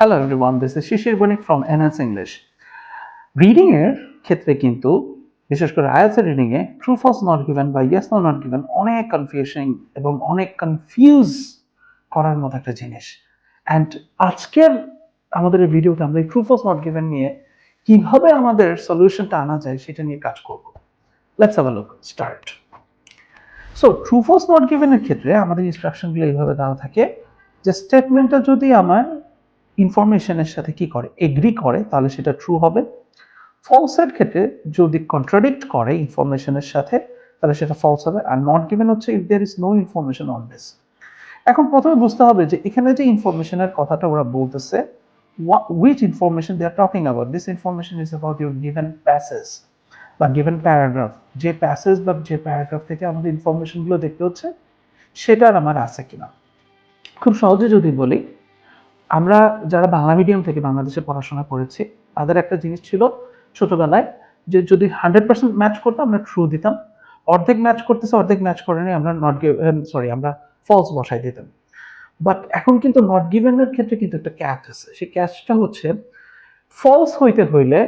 Hello everyone, this is Shishir Bonik from Enhance English. Reading এর ক্ষেত্রে কিন্তু বিশেষ করে আইএলটিএস রিডিং এ ট্রু ফলস নট গিভেন বা ইয়েস নো নট গিভেন অনেক কনফিউজিং এবং অনেক কনফিউজ করার মতো একটা জিনিস। অ্যান্ড আজকের আমাদের এই ভিডিওতে আমরা এই ট্রু ফলস নট গিভেন নিয়ে কিভাবে আমাদের সলিউশনটা আনা যায় সেটা নিয়ে কাজ করব। Let's have a look, start. So true false not given এর ক্ষেত্রে আমাদের ইনস্ট্রাকশনগুলো এইভাবে দেওয়া থাকে যে স্টেটমেন্টটা যদি আমার ইনফরমেশনের সাথে কি করে এগ্রি করে তাহলে সেটা ট্রু হবে। ফলসের ক্ষেত্রে যদি কন্ট্রাডিক্ট করে ইনফরমেশনের সাথে তাহলে সেটা ফলস হবে। আর নট গিভেন হচ্ছে if there is no information on this. এখন প্রথমে বুঝতে হবে যে এখানে যে ইনফরমেশনের কথাটা ওরা বলতেছে, which information they are talking about. This information is about your given passage বা given paragraph. যে প্যাসেজ বা যে প্যারাগ্রাফ থেকে আমাদের ইনফরমেশনগুলো দেখতে হচ্ছে সেটার আমার আছে কিনা। খুব সহজে যদি বলি, আমরা যারা বাংলা মিডিয়াম থেকে বাংলাদেশে পড়াশোনা করেছি তাদের একটা জিনিস ছিল ছোটবেলায় যে যদি 100% ম্যাচ করতো আমরা ট্রু দিতাম, অর্ধেক ম্যাচ করতেছে অর্ধেক ম্যাচ করেনি আমরা নট গিভেন আমরা ফলস বসাই দিতাম। বাট এখন কিন্তু নট গিভেনের ক্ষেত্রে কিন্তু একটা ক্যাচ আছে, সেই ক্যাচটা হচ্ছে ফলস হইতে হইলে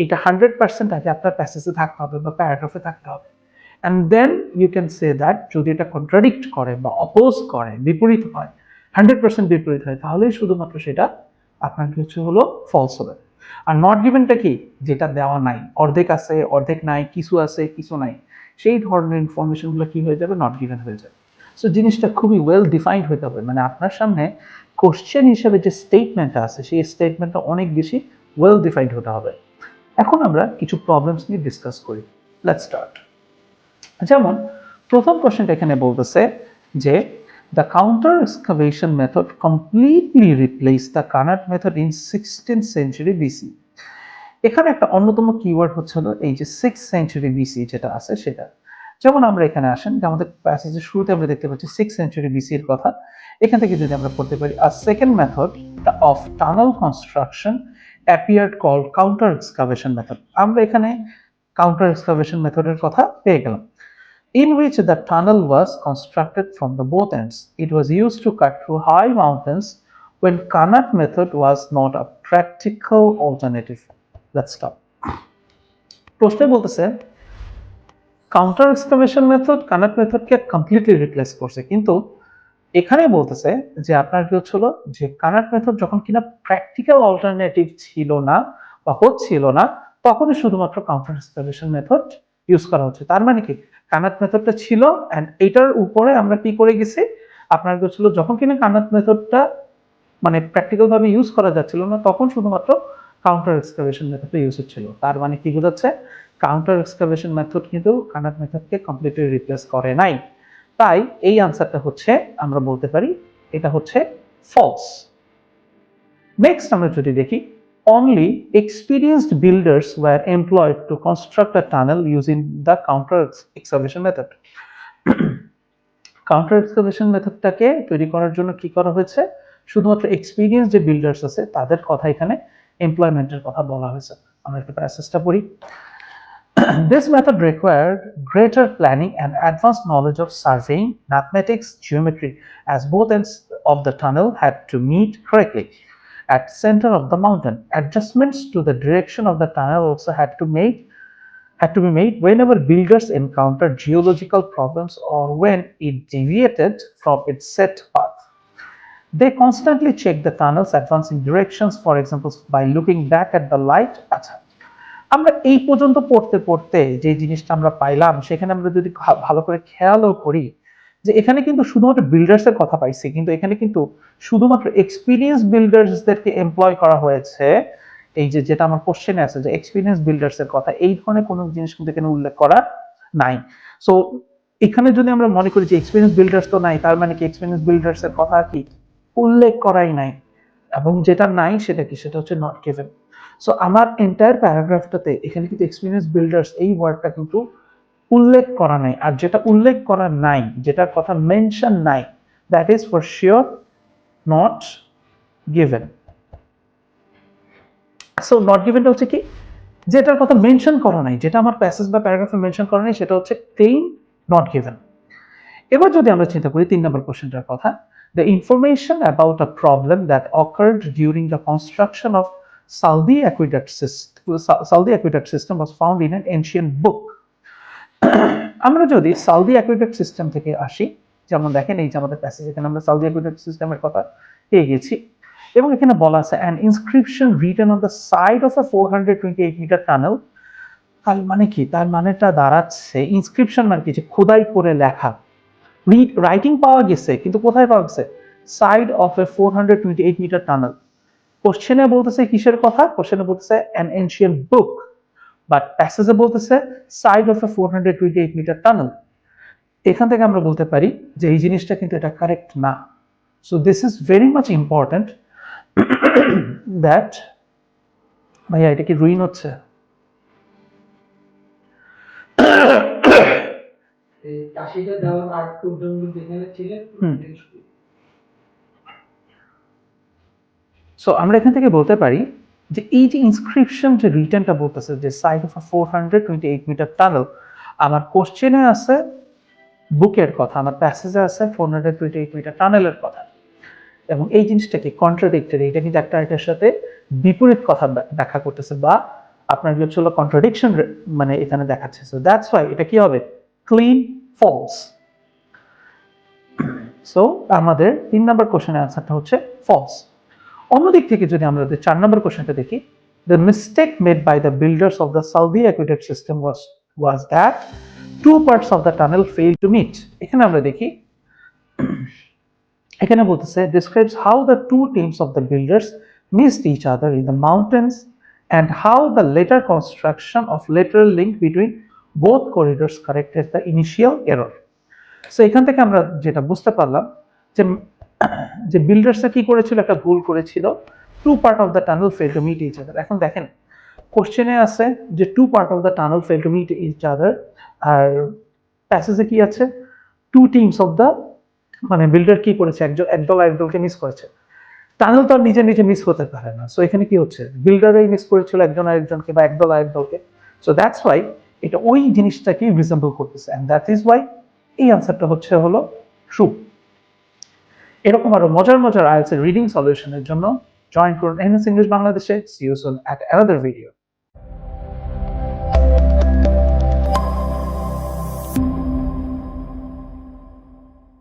এটা 100% আগে আপনার প্যাসেজে থাকতে হবে বা প্যারাগ্রাফে থাকতে হবে। And then you can say that যদি এটা কন্ট্রাডিক্ট করে বা অপোজ করে, বিপরীত হয়, 100% বিপরীত হয়, তাহলেই শুধুমাত্র সেটা আপনার কিছু হলো ফলস হবে। আর নট গিভেনটা কি, যেটা দেওয়া নাই, অর্ধেক আছে অর্ধেক নাই, কিছু আছে কিছু নাই, সেই ধরনের ইনফরমেশনগুলো কি হয়ে যাবে, নট গিভেন হয়ে যাবে। সো জিনিসটা খুবই ওয়েল ডিফাইন্ড হতে হবে, মানে আপনার সামনে কোশ্চেন হিসেবে যে স্টেটমেন্টটা আছে সেই স্টেটমেন্টটা অনেক বেশি ওয়েল ডিফাইন্ড হতে হবে। এখন আমরা কিছু প্রবলেমস নিয়ে ডিসকাস করি। Let's start. যেমন প্রথম কোশ্চেনটা এখানে বলতেছে যে the counter excavation method completely replaced the Carnot method in 16th century BC. এখানে একটা অন্যতম কিওয়ার্ড হচ্ছে হলো এই যে 6th century BC যেটা আছে সেটা। যেমন আমরা এখানে আসেন যে আমাদের প্যাসেজের শুরুতে আমরা দেখতে পাচ্ছি 6th century BC এর কথা। এখান থেকে যদি আমরা পড়তে পারি a second method of tunnel construction appeared called counter excavation method. আমরা এখানে counter excavation মেথডের কথা পেয়ে গেলাম, in which the tunnel was constructed from the both ends. It was used to cut through high mountains when Carnot method was not a practical alternative. Let's stop. প্রশ্নে বলতেছে counter excavation method cannot মেথডকে completely replace করছে, কিন্তু এখানে বলতেছে যে আপনার কি হচ্ছিল যে কার্নট মেথড যখন কিনা প্র্যাকটিক্যাল অল্টারনেটিভ ছিল না বা হচ্ছিল না তখনই শুধুমাত্র কাউন্টার এক্সকাভেশন মেথড ইউজ করা হচ্ছে। তার মানে কি, কার্নট মেথডটা ছিল এন্ড এটার উপরে আমরা কি করে গেছি, আপনার কি হচ্ছিল যখন কিনা কার্নট মেথডটা মানে প্র্যাকটিক্যাল ভাবে ইউজ করা যাচ্ছিল না তখন শুধুমাত্র কাউন্টার এক্সকাভেশন মেথডটা ইউজ হচ্ছিল। তার মানে কি বোঝাচ্ছে, কাউন্টার এক্সকাভেশন মেথড কিন্তু কার্নট মেথডকে কমপ্লিটলি রিপ্লেস করে নাই। তাই এই আনসারটা হচ্ছে আমরা বলতে পারি এটা হচ্ছে ফলস। নেক্সট আমরা যদি দেখি, only experienced builders were employed to construct a tunnel using the counter excavation method. Counter excavation মেথডটাকে তৈরি করার জন্য কি করা হয়েছে, শুধুমাত্র এক্সপিরিয়েন্স যে বিল্ডার্স আছে তাদের কথা এখানে এমপ্লয়মেন্টের কথা বলা হয়েছে। আমরা একটু প্যাসেজটা পড়ি। This method required greater planning and advanced knowledge of surveying, mathematics, geometry, as both ends of the tunnel had to meet correctly. At center of the mountain, adjustments to the direction of the tunnel also had to be made whenever builders encountered geological problems or when it deviated from its set path. They constantly checked the tunnel's advancing directions, for example, by looking back at the light. আচ্ছা, আমরা এই পর্যন্ত পড়তে পড়তে যে জিনিসটা আমরা পাইলাম সেখানে আমরা যদি ভালো করে খেয়ালও করি যে এখানে কিন্তু শুধুমাত্র বিল্ডার্স এর কথা পাইছি, কিন্তু এখানে কিন্তু শুধুমাত্র এক্সপিরিয়েন্স বিল্ডার্সদেরকে এমপ্লয় করা হয়েছে। এই যে যেটা আমার কোশ্চেনে আছে যে এক্সপিরিয়েন্স বিল্ডার্স এর কথা, এই ধরনের কোনো জিনিস কিন্তু এখানে উল্লেখ করা নাই। সো এখানে যদি আমরা মনে করি যে এক্সপিরিয়েন্স বিল্ডার্স তো নাই, তার মানে কি এক্সপিরিয়েন্স বিল্ডার্স এর কথা কি উল্লেখ করাই নাই, এবং যেটা নাই সেটা কি, সেটা হচ্ছে নট গিভেন। সো আমার এন্টায়ার প্যারাগ্রাফটাতে এখানে কিন্তু এক্সপিরিয়েন্স বিল্ডার্স এই ওয়ার্ডটা কিন্তু উল্লেখ করা নাই। আর যেটা উল্লেখ করা নাই, যেটার কথা মেনশন নাই, that is for sure not given. So not গিভেনটা হচ্ছে কি, যেটার কথা মেনশন করা নাই, যেটা আমার প্যাসেজ বা প্যারাগ্রাফে মেনশন করা নাই, সেটা হচ্ছে ক্লেইম নট গিভেন। এবার যদি আমরা চিন্তা করি 3 নম্বর কোশ্চেনটার কথা, the information about a problem that occurred during the construction of Saudi aqueduct system was found in an ancient book. আমরা যদি সাউদি অ্যাকুয়েডাক্ট সিস্টেম থেকে আসি, যেমন দেখেন এই যে আমাদের প্যাসেজ, এখানে আমরা সাউদি অ্যাকুয়েডাক্ট সিস্টেমের কথা পেয়ে গেছি, এবং এখানে বলা আছে an inscription written on the side of a 428 metre tunnel. তার মানে কি? তার মানেটা দাঁড়াচ্ছে, ইনস্ক্রিপশন মানে কি, যে খোদাই করে লেখা। রাইটিং পাওয়া গেছে, কিন্তু কোথায় পাওয়া গেছে? Side of a 428 metre tunnel. কোশ্চেনে বলতেছে কিসের কথা? কোশ্চেনে বলতেছে অ্যান এনশিয়েন্ট বুক, বাট প্যাসেজে বলতেছে side of a 428 metre tunnel. এখান থেকে আমরা বলতে পারি যে এই জিনিসটা কিন্তু এটা কারেক্ট না। So this is very much important that, ভাইয়া এটা কি রুইন হচ্ছে? সো আমরা এখান থেকে বলতে পারি যে এই যে ইনস্ক্রিপশন, যে রিটেনটা বলতেছে যে সাইড অফ 428 মিটার টানেল, আমার কোশ্চেনে আছে বুকের কথা, আমার প্যাসেজে আছে 428 মিটার টানেলের কথা, এবং এই জিনিসটা কি কন্ট্রাডিক্টরি, এটা কিন্তু একটা এটার সাথে বিপরীত কথা ব্যাখ্যা করতেছে, বা আপনার হচ্ছে কন্ট্রাডিকশন মানে এখানে দেখাচ্ছে। সো দ্যাটস ওয়াই এটা কি হবে? Clean false. সো আমাদের 3 নম্বর কোশ্চেনের আনসারটা হচ্ছে ফলস। অন্যদিক থেকে যদি আমরা 4 নম্বর কোশ্চেনটা দেখি, the mistake made by the builders of the Saudi aqueduct system was that two parts of the tunnel failed to meet. এখানে আমরা দেখি, এখানে বলতেছে describes how the two teams of the builders missed each other in the mountains and how the later construction of lateral link between both corridors corrected the initial error. So এখান থেকে আমরা যেটা বুঝতে পারলাম যে যে বিল্ডার্সরা কি করেছিল, একটা ভুল করেছিল, two part of the tunnel fail to meet each other. এখন দেখেন কোশ্চেনে আছে যে two part of the tunnel fail to meet each other, আর প্যাসেজে কি আছে? টু টিমস অফ দ্য, মানে বিল্ডার কি করেছে, একদল আরেকদলকে মিস করেছে। টানেল তো আর নিজে নিজে মিস হতে পারে না। সো এখানে কি হচ্ছে? বিল্ডারই মিস করেছিল একজন আরেকজনকে, বা একদল আরেকদলকে। সো দ্যাটস ওয়াই এটা ওই জিনিসটাকে রিজেম্বল করতেছে, এন্ড দ্যাট ইজ ওয়াই এই আনসারটা হলো ট্রু। এরকম আরো মজার মজার আইএলটিএস রিডিং সলিউশনের জন্য জয়েন করুন এনএস ইংলিশ বাংলাদেশে। See you soon at another video.